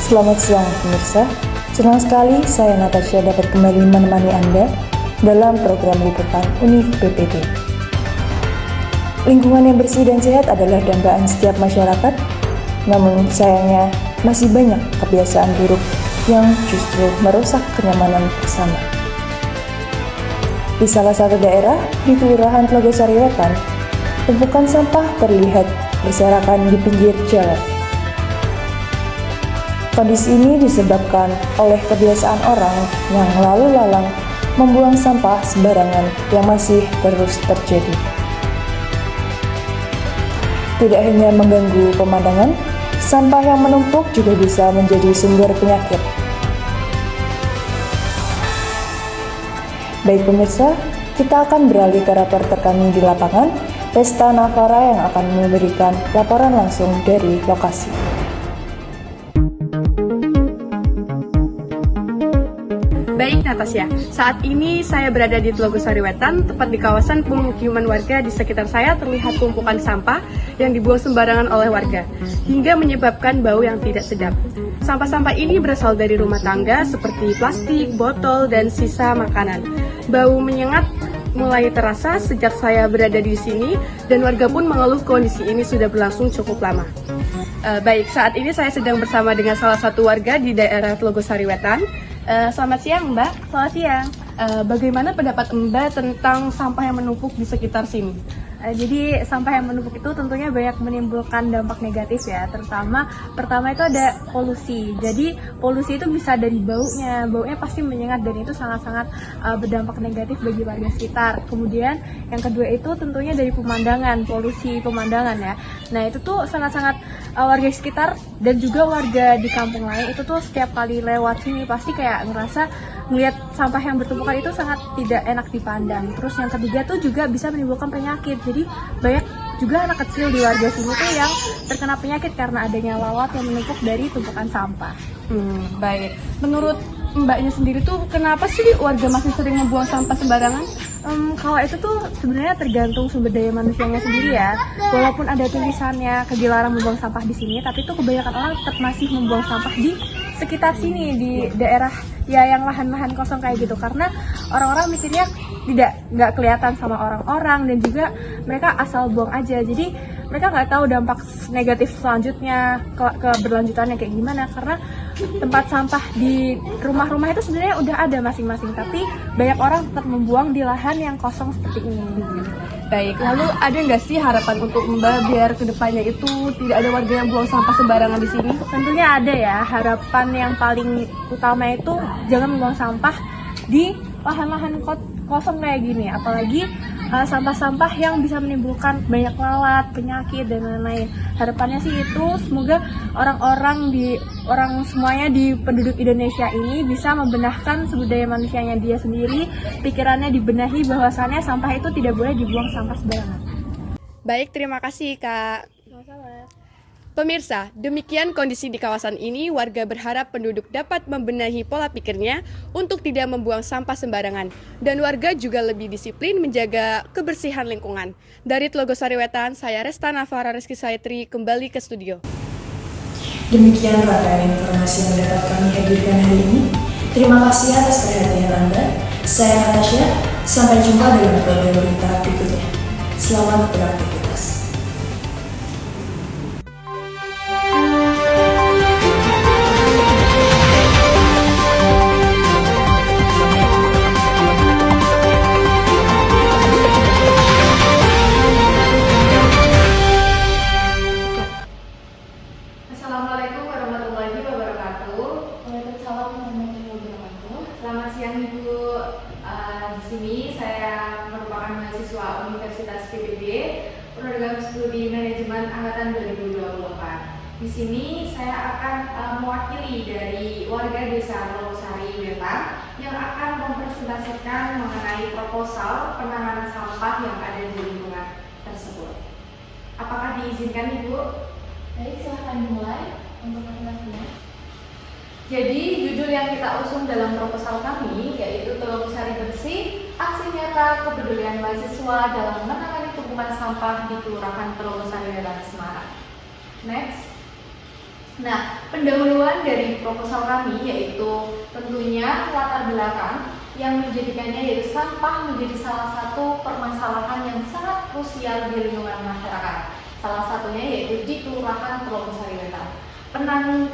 Selamat siang pemirsa, senang sekali saya Natasha dapat kembali menemani Anda dalam program liputan Univ PPD. Lingkungan yang bersih dan sehat adalah dambaan setiap masyarakat, namun sayangnya masih banyak kebiasaan buruk yang justru merusak kenyamanan bersama. Di salah satu daerah di Kelurahan Tlogosari Wetan, tumpukan sampah terlihat berserakan di pinggir jalan. Kondisi ini disebabkan oleh kebiasaan orang yang lalu lalang membuang sampah sembarangan yang masih terus terjadi. Tidak hanya mengganggu pemandangan, sampah yang menumpuk juga bisa menjadi sumber penyakit. Baik pemirsa, kita akan beralih ke reporter kami di lapangan, Resta Navara yang akan memberikan laporan langsung dari lokasi. Baik Natasha, saat ini saya berada di Tlogosari Wetan, tepat di kawasan pemukiman warga. Di sekitar saya terlihat tumpukan sampah yang dibuang sembarangan oleh warga, hingga menyebabkan bau yang tidak sedap. Sampah-sampah ini berasal dari rumah tangga seperti plastik, botol, dan sisa makanan. Bau menyengat mulai terasa sejak saya berada di sini, dan warga pun mengeluh kondisi ini sudah berlangsung cukup lama. Baik, saat ini saya sedang bersama dengan salah satu warga di daerah Tlogosari Wetan. Selamat siang Mbak. Selamat siang. Bagaimana pendapat Mbak tentang sampah yang menumpuk di sekitar sini? Jadi sampah yang menumpuk itu tentunya banyak menimbulkan dampak negatif ya, terutama pertama itu ada polusi. Jadi polusi itu bisa dari baunya pasti menyengat dan itu sangat-sangat berdampak negatif bagi warga sekitar. Kemudian yang kedua itu tentunya dari pemandangan, polusi pemandangan ya. Nah itu tuh sangat-sangat warga sekitar dan juga warga di kampung lain itu tuh setiap kali lewat sini pasti kayak ngerasa melihat sampah yang bertumpukan itu sangat tidak enak dipandang. Terus yang ketiga tuh juga bisa menimbulkan penyakit. Jadi banyak juga anak kecil di warga sini tuh yang terkena penyakit karena adanya lalat yang menumpuk dari tumpukan sampah. Baik. Menurut Mbaknya sendiri tuh kenapa sih warga masih sering membuang sampah sembarangan? Kalau itu tuh sebenarnya tergantung sumber daya manusianya sendiri ya. Walaupun ada tulisannya dilarang membuang sampah di sini, tapi tuh kebanyakan orang tetap masih membuang sampah di sekitar sini, di daerah ya yang lahan-lahan kosong kayak gitu, karena orang-orang mikirnya nggak kelihatan sama orang-orang dan juga mereka asal buang aja. Jadi mereka nggak tahu dampak negatif selanjutnya keberlanjutannya kayak gimana, karena tempat sampah di rumah-rumah itu sebenarnya udah ada masing-masing, tapi banyak orang tetap membuang di lahan yang kosong seperti ini. Baik, lalu ada nggak sih harapan untuk Mbak biar kedepannya itu tidak ada warga yang buang sampah sembarangan di sini? Tentunya ada ya, harapan yang paling utama itu jangan membuang sampah di lahan-lahan kosong kayak gini, apalagi sampah-sampah yang bisa menimbulkan banyak lalat, penyakit dan lain-lain. Harapannya sih itu semoga orang semuanya di penduduk Indonesia ini bisa membenahkan sumber daya manusianya dia sendiri, pikirannya dibenahi bahwasannya sampah itu tidak boleh dibuang sampah sembarangan. Baik, terima kasih Kak. Sama-sama. Pemirsa, demikian kondisi di kawasan ini. Warga berharap penduduk dapat membenahi pola pikirnya untuk tidak membuang sampah sembarangan. Dan warga juga lebih disiplin menjaga kebersihan lingkungan. Dari Tlogosari Wetan, saya Resta Navara Rizky Saitri kembali ke studio. Demikian rangkaian informasi yang dapat kami hadirkan hari ini. Terima kasih atas perhatian Anda. Saya Natasha, sampai jumpa dalam program berita berikutnya. Selamat beraktivitas. Assalamualaikum warahmatullahi wabarakatuh. Waalaikumsalam warahmatullahi wabarakatuh. Selamat siang Ibu. Di sini saya merupakan mahasiswa Universitas PPB, program studi manajemen angkatan 2024. Di sini saya akan mewakili dari warga desa Tlogosari Wetan yang akan mempresentasikan mengenai proposal penanganan sampah yang ada di lingkungan tersebut. Apakah diizinkan Ibu? Baik, silahkan dimulai untuk presentasinya. Jadi judul yang kita usung dalam proposal kami yaitu Tlogosari Bersih, aksi nyata kepedulian mahasiswa dalam menangani tumpukan sampah di Kelurahan Tlogosari Wetan, Semarang. Next. Nah, pendahuluan dari proposal kami yaitu tentunya latar belakang yang menjadikannya yaitu sampah menjadi salah satu permasalahan yang sangat krusial di lingkungan masyarakat. Salah satunya yaitu di Kelurahan Telogosari Wetan.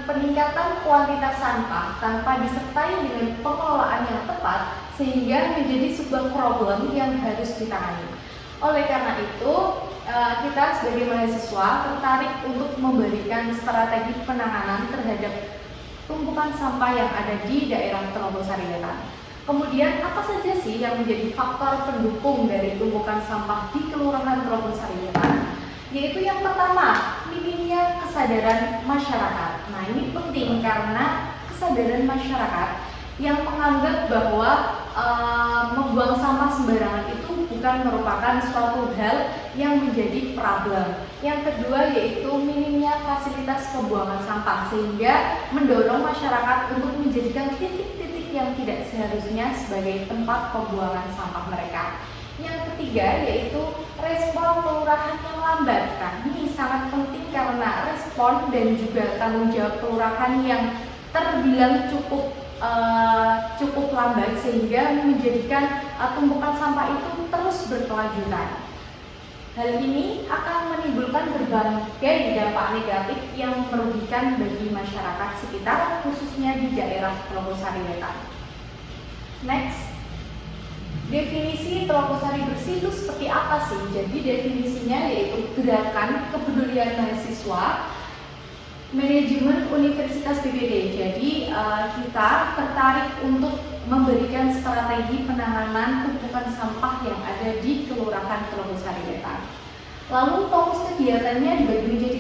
Peningkatan kuantitas sampah tanpa disertai dengan pengelolaan yang tepat sehingga menjadi sebuah problem yang harus ditangani. Oleh karena itu, kita sebagai mahasiswa tertarik untuk memberikan strategi penanganan terhadap tumpukan sampah yang ada di daerah Telogosari Wetan. Kemudian apa saja sih yang menjadi faktor pendukung dari tumpukan sampah di Kelurahan Telogosari Wetan? Yaitu yang pertama, minimnya kesadaran masyarakat. Nah, ini penting karena kesadaran masyarakat yang menganggap bahwa membuang sampah sembarangan itu bukan merupakan suatu hal yang menjadi problem. Yang kedua yaitu minimnya fasilitas pembuangan sampah sehingga mendorong masyarakat untuk menjadikan titik-titik yang tidak seharusnya sebagai tempat pembuangan sampah mereka. Yang ketiga yaitu respon kelurahan yang lambat. Nah, ini sangat penting karena respon dan juga tanggung jawab kelurahan yang terbilang cukup lambat sehingga menjadikan tumpukan sampah itu terus berkelanjutan. Hal ini akan menimbulkan berbagai dampak negatif yang merugikan bagi masyarakat sekitar, khususnya di daerah Telogosari Wetan. Next, definisi Telogosari bersih itu seperti apa sih? Jadi definisinya yaitu gerakan kepedulian mahasiswa manajemen Universitas PPD. Jadi kita tertarik untuk memberikan strategi penanganan tumpukan sampah yang ada di Kelurahan Telogosari Wetan. Lalu fokus kegiatannya dibagi menjadi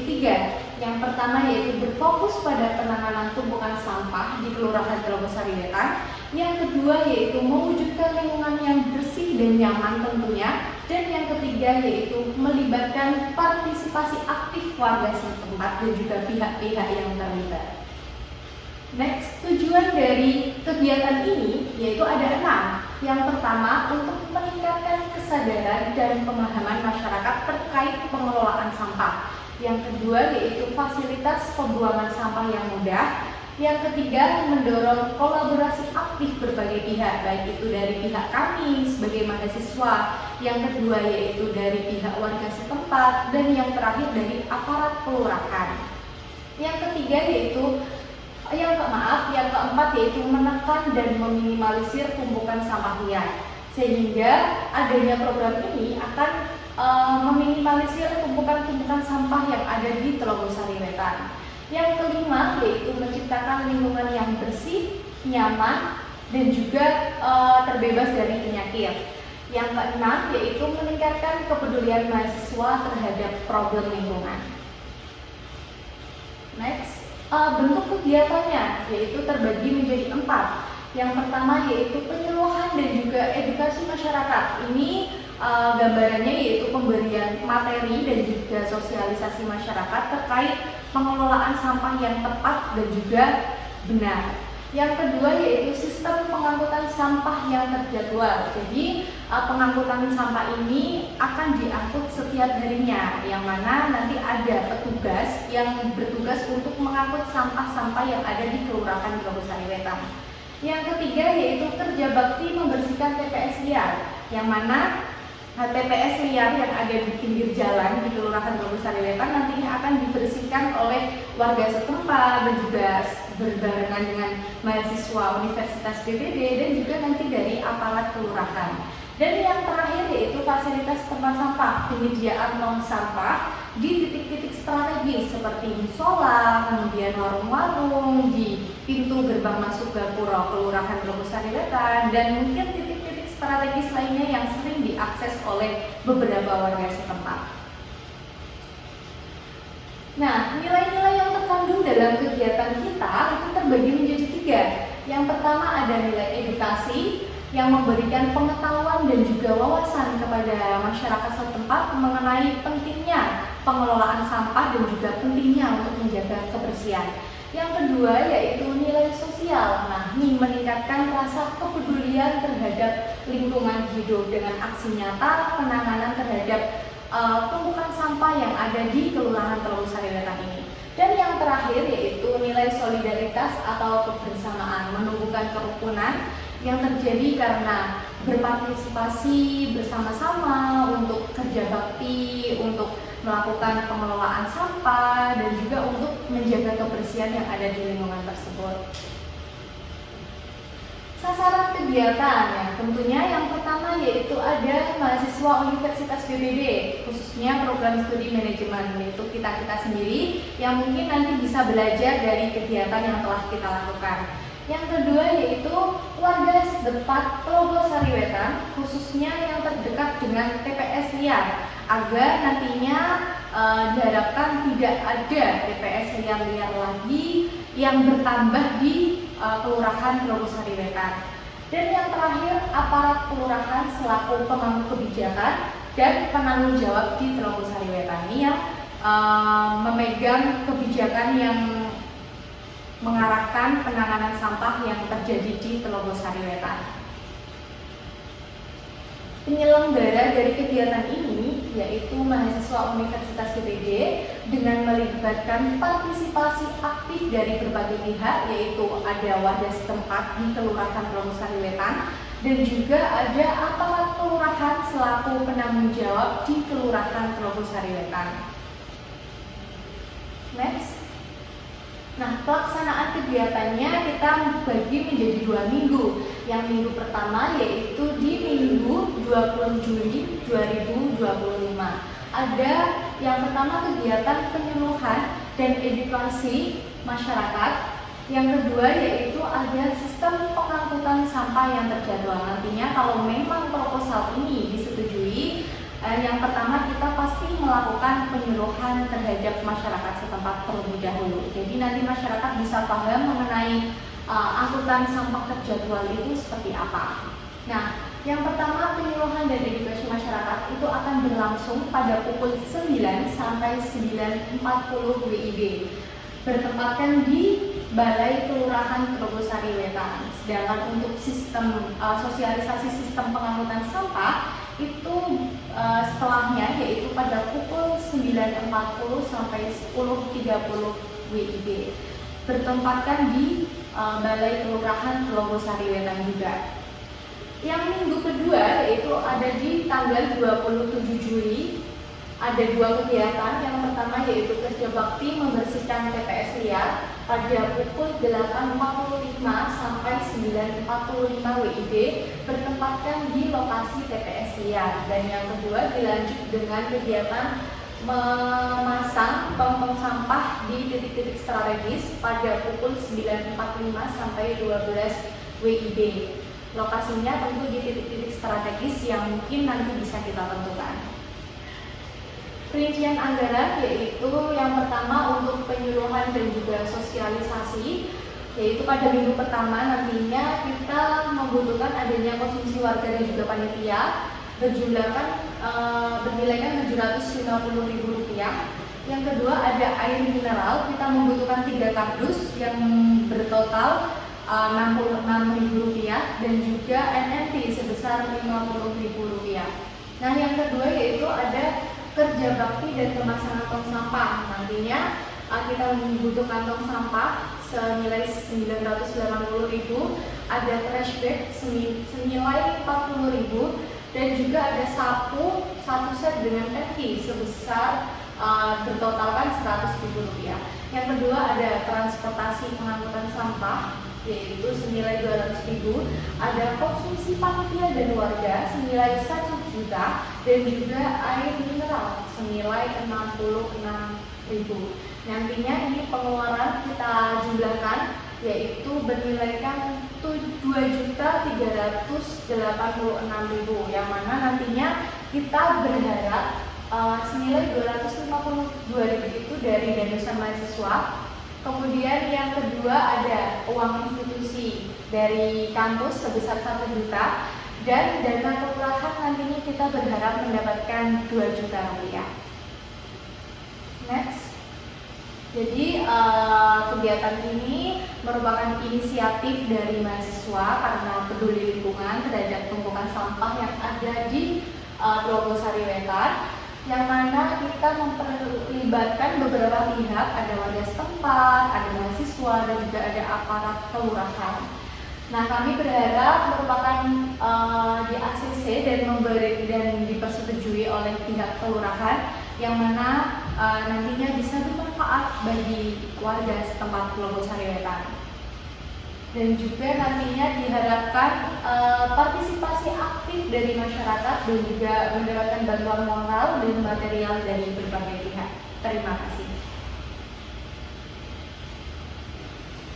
3. Yang pertama yaitu berfokus pada penanganan tumpukan sampah di Kelurahan Telogosari Wetan. Yang kedua yaitu mewujudkan lingkungan yang bersih dan nyaman tentunya. Dan yang ketiga yaitu melibatkan partisipasi aktif warga setempat dan juga pihak-pihak yang terlibat. Next, tujuan dari kegiatan ini yaitu ada 6. Yang pertama, untuk meningkatkan kesadaran dan pemahaman masyarakat terkait pengelolaan sampah. Yang kedua yaitu fasilitas pembuangan sampah yang mudah. Yang ketiga, mendorong kolaborasi aktif berbagai pihak, baik itu dari pihak kami sebagai mahasiswa, yang kedua yaitu dari pihak warga setempat, dan yang terakhir dari aparat kelurahan. Yang ketiga yaitu yang keempat yaitu menekan dan meminimalisir tumpukan sampah liar, sehingga adanya program ini akan meminimalisir tumpukan-tumpukan sampah yang ada di Telogosari Wetan. Yang kelima yaitu menciptakan lingkungan yang bersih, nyaman, dan juga terbebas dari penyakit. Yang keenam yaitu meningkatkan kepedulian mahasiswa terhadap problem lingkungan. Next, bentuk kegiatannya yaitu terbagi menjadi 4. Yang pertama yaitu penyuluhan dan juga edukasi masyarakat. Ini gambarannya yaitu pemberian materi dan juga sosialisasi masyarakat terkait pengelolaan sampah yang tepat dan juga benar. Yang kedua yaitu sistem pengangkutan sampah yang terjadwal. Jadi pengangkutan sampah ini akan diangkut setiap harinya, yang mana nanti ada petugas yang bertugas untuk mengangkut sampah-sampah yang ada di Kelurahan Telogosari Wetan. Yang ketiga yaitu kerja bakti membersihkan TPS liar, yang mana TPS liar yang ada di pinggir jalan di Kelurahan Telogosari Wetan nantinya akan dibersihkan oleh warga setempat dan juga berbarengan dengan mahasiswa Universitas PPD dan juga nanti dari aparat kelurahan. Dan yang terakhir yaitu fasilitas tempat sampah, penyediaan tong sampah di titik-titik strategis seperti musola, kemudian warung-warung, di pintu gerbang masuk gapura Kelurahan Telogosari Wetan, dan mungkin titik-titik strategis lainnya yang sering diakses oleh beberapa warga setempat. Nah, nilai-nilai yang terkandung dalam kegiatan kita itu terbagi menjadi 3. Yang pertama ada nilai edukasi yang memberikan pengetahuan dan juga wawasan kepada masyarakat setempat mengenai pentingnya pengelolaan sampah dan juga pentingnya untuk menjaga kebersihan. Yang kedua yaitu nilai sosial. Nah, ini meningkatkan rasa kepedulian terhadap lingkungan hidup dengan aksi nyata penanganan terhadap tumpukan sampah yang ada di Kelurahan Telogosari Wetan ini. Dan yang terakhir yaitu nilai solidaritas atau kebersamaan, menumbuhkan kerukunan yang terjadi karena berpartisipasi bersama-sama untuk kerja bakti, untuk melakukan pengelolaan sampah, dan juga untuk menjaga kebersihan yang ada di lingkungan tersebut. Sasaran kegiatan ya, tentunya yang pertama yaitu ada mahasiswa Universitas PBB, khususnya program studi manajemen, yaitu kita sendiri yang mungkin nanti bisa belajar dari kegiatan yang telah kita lakukan. Yang kedua yaitu warga setempat Telogosari Wetan, khususnya yang terdekat dengan TPS liar, agar nantinya diharapkan tidak ada TPS liar lagi yang bertambah di Kelurahan Telogosari Wetan. Dan yang terakhir, aparat kelurahan selaku pemangku kebijakan dan penanggung jawab di Telogosari Wetan yang memegang kebijakan yang mengarahkan penanganan sampah yang terjadi di Telogosari Wetan. Penyelenggara dari kegiatan ini yaitu mahasiswa Universitas PPB dengan melibatkan partisipasi aktif dari berbagai pihak, yaitu ada warga setempat di Kelurahan Telogosari Wetan dan juga ada aparat kelurahan selaku penanggung jawab di Kelurahan Telogosari Wetan. Next. Nah, pelaksanaan kegiatannya kita bagi menjadi 2 minggu. Yang minggu pertama yaitu di minggu 20 Juli 2025. Ada yang pertama kegiatan penyuluhan dan edukasi masyarakat. Yang kedua yaitu ada sistem pengangkutan sampah yang terjadwal. Nantinya kalau memang proposal ini disetujui, yang pertama kita pasti melakukan penyuluhan terhadap masyarakat setempat terlebih dahulu. Jadi nanti masyarakat bisa paham mengenai angkutan sampah terjadwal itu seperti apa. Nah, yang pertama penyuluhan dan edukasi masyarakat itu akan berlangsung pada pukul 9 sampai 9.40 WIB. Bertempatkan di Balai Kelurahan Telogosari Wetan. Sedangkan untuk sistem sosialisasi sistem pengangkutan sampah itu setelahnya yaitu pada pukul 9.40 sampai 10.30 WIB. Bertempatkan di Balai Kelurahan Telogosari Wetan juga. Yang minggu kedua yaitu ada di tanggal 27 Juli. Ada 2 kegiatan. Yang pertama yaitu kerja bakti membersihkan TPS liar pada pukul 8.45 sampai 9.45 WIB, bertempatkan di lokasi TPS liar. Dan yang kedua dilanjut dengan kegiatan memasang pom sampah di titik-titik strategis pada pukul 9.45 sampai 12 WIB. Lokasinya tentu di titik-titik strategis yang mungkin nanti bisa kita tentukan. Perincian anggaran yaitu yang pertama untuk penyuluhan dan juga sosialisasi, yaitu pada minggu pertama nantinya kita membutuhkan adanya konsumsi warga dan juga panitia bernilaikan Rp750.000. Yang kedua ada air mineral, kita membutuhkan 3 kardus yang bertotal Rp66.000 dan juga NNT sebesar Rp50.000. Nah, yang kedua yaitu ada kerja bakti dan pemasangan tong sampah. Nantinya kita membutuhkan tong sampah senilai Rp980.000, ada trash bag senilai Rp40.000 dan juga ada sapu 1 set dengan tangki sebesar bertotalkan Rp100.000. Yang kedua ada transportasi pengangkutan sampah yaitu senilai Rp200.000, ada konsumsi panitia dan warga senilai Rp1 juta dan juga air mineral senilai Rp66.000. Nantinya ini pengeluaran kita jumlahkan yaitu bernilaikan Rp2.386.000, yang mana nantinya kita berharap senilai Rp252.000 itu dari danusan mahasiswa. Kemudian yang kedua ada uang institusi dari kampus sebesar Rp1 juta dan dana kelurahan nantinya kita berharap mendapatkan Rp2 juta. Next. Jadi kegiatan ini merupakan inisiatif dari mahasiswa karena peduli lingkungan terhadap tumpukan sampah yang ada di Telogosari Wetan. yang mana kita memperlibatkan beberapa pihak, ada warga setempat, ada mahasiswa, dan juga ada aparat kelurahan. Nah, kami berharap merupakan di ACC dan dipersetujui oleh pihak kelurahan, yang mana nantinya bisa bermanfaat bagi warga setempat Logosari Wetan. Dan juga nantinya diharapkan partisipasi aktif dari masyarakat dan juga mendapatkan bantuan moral dan material dari berbagai pihak. Terima kasih.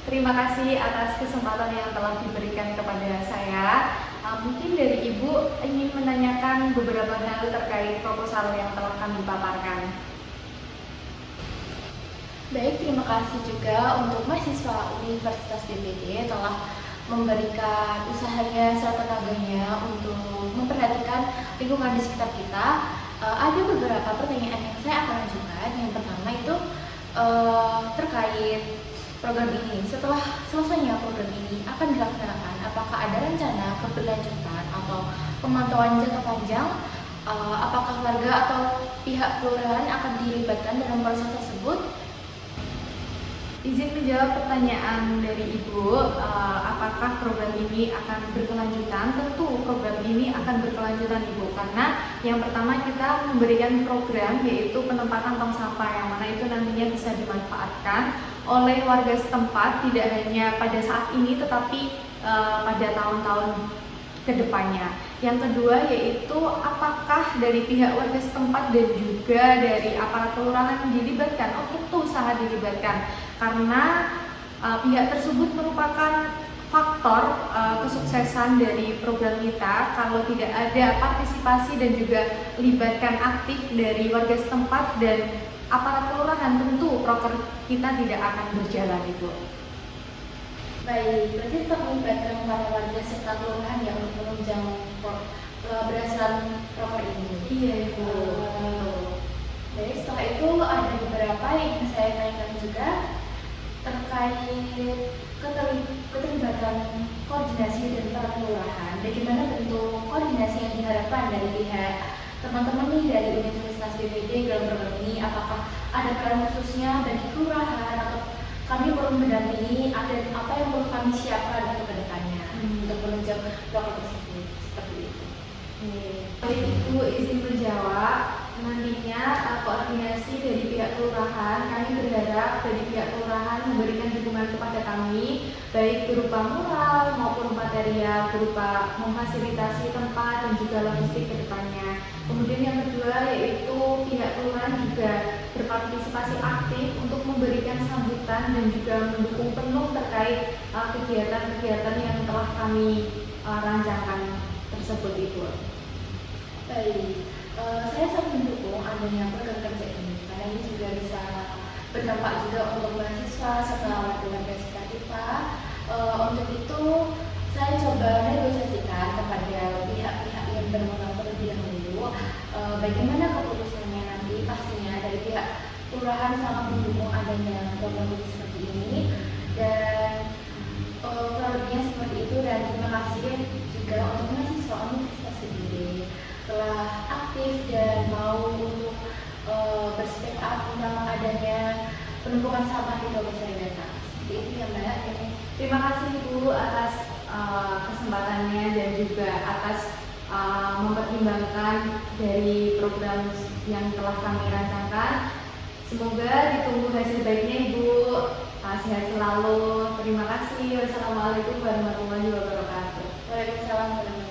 Terima kasih atas kesempatan yang telah diberikan kepada saya. Mungkin dari Ibu ingin menanyakan beberapa hal terkait proposal yang telah kami paparkan. Baik, terima kasih juga untuk mahasiswa Universitas PPD telah memberikan usahanya serta tenaganya untuk memperhatikan lingkungan di sekitar kita. Ada beberapa pertanyaan yang saya akan ajukan. Yang pertama itu terkait program ini. Setelah selesainya program ini akan dilaksanakan, apakah ada rencana keberlanjutan atau pemantauan jangka panjang? Apakah warga atau pihak kelurahan akan dilibatkan dalam proses tersebut? Izin menjawab pertanyaan dari Ibu, apakah program ini akan berkelanjutan? Tentu program ini akan berkelanjutan Ibu, karena yang pertama kita memberikan program yaitu penempatan tong sampah, yang mana itu nantinya bisa dimanfaatkan oleh warga setempat tidak hanya pada saat ini tetapi pada tahun-tahun kedepannya. Yang kedua yaitu apakah dari pihak warga setempat dan juga dari aparat kelurahan dilibatkan? Oh, tentu sangat dilibatkan, karena pihak tersebut merupakan faktor kesuksesan dari program kita. Kalau tidak ada partisipasi dan juga libatkan aktif dari warga setempat dan aparat kelurahan, tentu proker kita tidak akan berjalan, Ibu. Baik, berarti tetap melibatkan para warga serta kelurahan yang untuk menunjang keberhasilan proker ini. Iya, Ibu. Jadi setelah itu ada beberapa yang ingin saya tanyakan juga terkait keterlibatan koordinasi dari para kelurahan. Bagaimana bentuk koordinasi yang diharapkan dari pihak teman-teman nih dari Universitas PPD dalam program ini? Apakah ada peran khususnya bagi kelurahan atau kami perlu mendampingi, ada apa yang perlu kami siapkan untuk kedepannya untuk menunjang program tersebut? Seperti itu. Baik, Ibu izin menjawab. Nantinya koordinasi dari pihak kelurahan, kami berharap dari pihak kelurahan memberikan dukungan kepada kami, baik berupa moral maupun material, berupa memfasilitasi tempat dan juga logistik ke depannya. Kemudian yang kedua yaitu pihak kelurahan juga berpartisipasi aktif untuk memberikan sambutan dan juga mendukung penuh terkait kegiatan-kegiatan yang telah kami rancangkan tersebut, Ibu. Baik, saya sangat mendukung adanya program kerja ini karena ini juga bisa berdampak juga untuk mahasiswa serta warga sekitar kita. Untuk itu saya coba negosiasikan kepada pihak-pihak yang berwenang terlebih dahulu bagaimana keputusannya nanti. Pastinya dari pihak kelurahan sangat mendukung adanya program seperti ini dan kurang lebihnya seperti itu. Dan terima kasih juga untuk mahasiswa Universitas PPD telah aktif dan mau untuk berspeak up tentang adanya penumpukan sampah di Logosari Wetan. Seperti itu ya, Mbak. Terima kasih Ibu atas kesempatannya dan juga atas mempertimbangkan dari program yang telah kami rancangkan. Semoga ditunggu hasil baiknya, Ibu. Sehat selalu. Terima kasih. Wassalamualaikum warahmatullahi wabarakatuh. Waalaikumsalam warahmatullahi wabarakatuh.